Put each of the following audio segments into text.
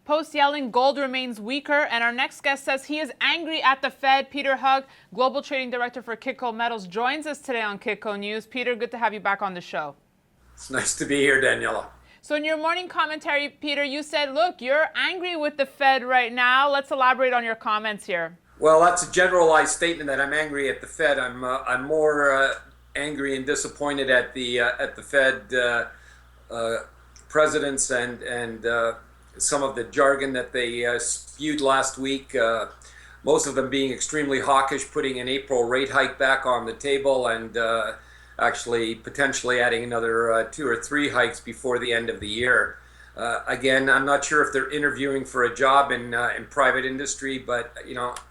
Post-Yellen, gold remains weaker, and our next guest says he is angry at the Fed. Peter Hug, Global Trading Director for Kitco Metals, joins us today on Kitco News. Peter, good to have you back on the show. It's nice to be here, Daniela. So in your morning commentary, Peter, you said, look, you're angry with the Fed right now. Let's elaborate on your comments here. Well, that's a generalized statement that I'm angry at the Fed. I'm more angry and disappointed at the Fed presidents and some of the jargon that they spewed last week. Most of them being extremely hawkish, putting an April rate hike back on the table, and actually potentially adding another 2 or 3 hikes before the end of the year. Again, I'm not sure if they're interviewing for a job in private industry, but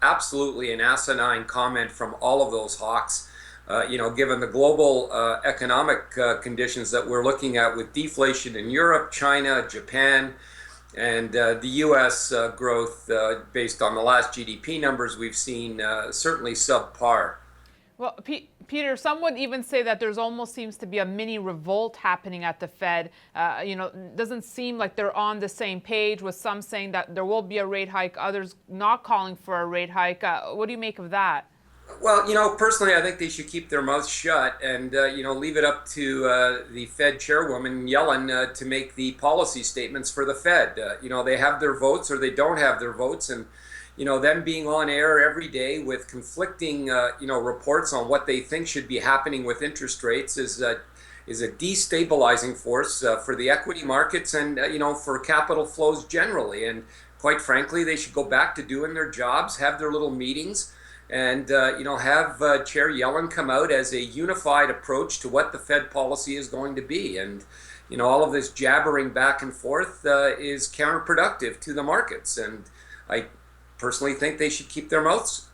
absolutely an asinine comment from all of those hawks. Given the global economic conditions that we're looking at with deflation in Europe, China, Japan, and the U.S. Growth based on the last GDP numbers we've seen certainly subpar. Well, Peter, some would even say that there's almost seems to be a mini revolt happening at the Fed. It doesn't seem like they're on the same page, with some saying that there will be a rate hike, others not calling for a rate hike. What do you make of that? Well, personally, I think they should keep their mouths shut and, leave it up to the Fed chairwoman, Yellen, to make the policy statements for the Fed. They have their votes or they don't have their votes. And, them being on air every day with conflicting, reports on what they think should be happening with interest rates is a destabilizing force for the equity markets and, for capital flows generally. And quite frankly, they should go back to doing their jobs, have their little meetings, and have Chair Yellen come out as a unified approach to what the Fed policy is going to be. And all of this jabbering back and forth is counterproductive to the markets. And I personally think they should keep their mouths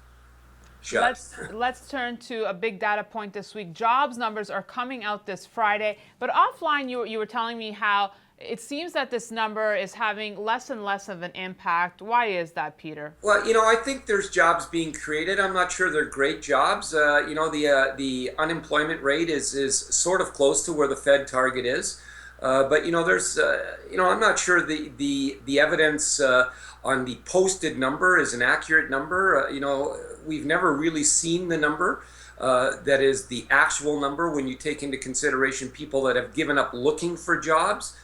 shut. Let's turn to a big data point this week. Jobs numbers are coming out this Friday, but offline you were telling me how it seems that this number is having less and less of an impact. Why is that, Peter? Well, I think there's jobs being created. I'm not sure they're great jobs. The unemployment rate is sort of close to where the Fed target is. But there's I'm not sure the evidence on the posted number is an accurate number. We've never really seen the number. That is the actual number when you take into consideration people that have given up looking for jobs.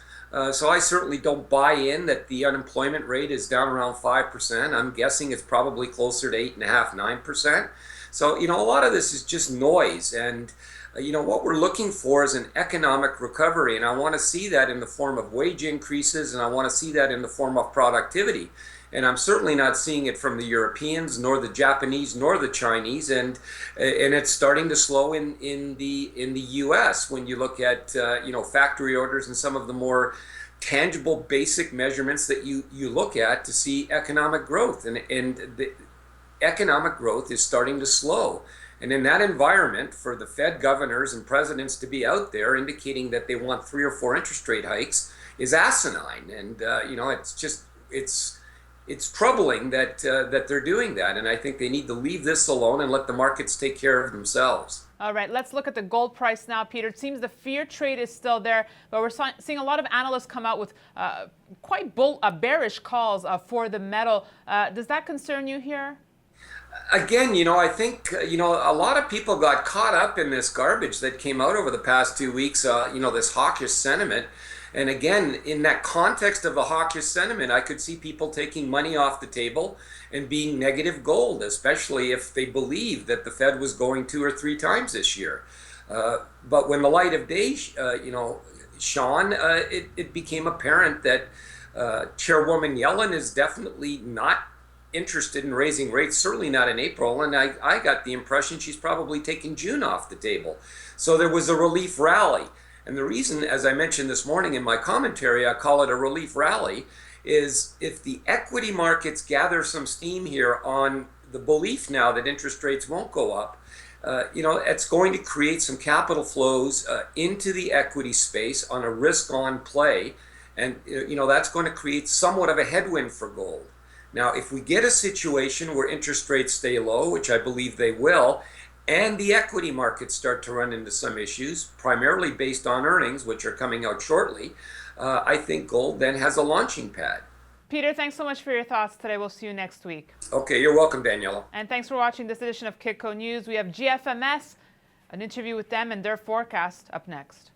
So I certainly don't buy in that the unemployment rate is down around 5%. I'm guessing it's probably closer to 8.5%, 9%. So, a lot of this is just noise. And, what we're looking for is an economic recovery. And I want to see that in the form of wage increases, and I want to see that in the form of productivity. And I'm certainly not seeing it from the Europeans, nor the Japanese, nor the Chinese, and it's starting to slow in the U.S. when you look at factory orders and some of the more tangible, basic measurements that you look at to see economic growth, and the economic growth is starting to slow. And in that environment, for the Fed governors and presidents to be out there indicating that they want 3 or 4 interest rate hikes is asinine, and it's troubling that they're doing that, and I think they need to leave this alone and let the markets take care of themselves. All right, let's look at the gold price now, Peter. It seems the fear trade is still there, but we're seeing a lot of analysts come out with quite bearish calls for the metal. Does that concern you here? Again, I think, a lot of people got caught up in this garbage that came out over the past 2 weeks, this hawkish sentiment. And again, in that context of the hawkish sentiment, I could see people taking money off the table and being negative gold, especially if they believed that the Fed was going 2 or 3 times this year. But when the light of day, shone, it became apparent that Chairwoman Yellen is definitely not interested in raising rates, certainly not in April, and I got the impression she's probably taking June off the table. So there was a relief rally. And the reason, as I mentioned this morning in my commentary, I call it a relief rally, is if the equity markets gather some steam here on the belief now that interest rates won't go up, it's going to create some capital flows into the equity space on a risk-on play. And, that's going to create somewhat of a headwind for gold. Now, if we get a situation where interest rates stay low, which I believe they will, and the equity markets start to run into some issues, primarily based on earnings, which are coming out shortly, I think gold then has a launching pad. Peter, thanks so much for your thoughts today. We'll see you next week. Okay, you're welcome, Daniela. And thanks for watching this edition of Kitco News. We have GFMS, an interview with them and their forecast up next.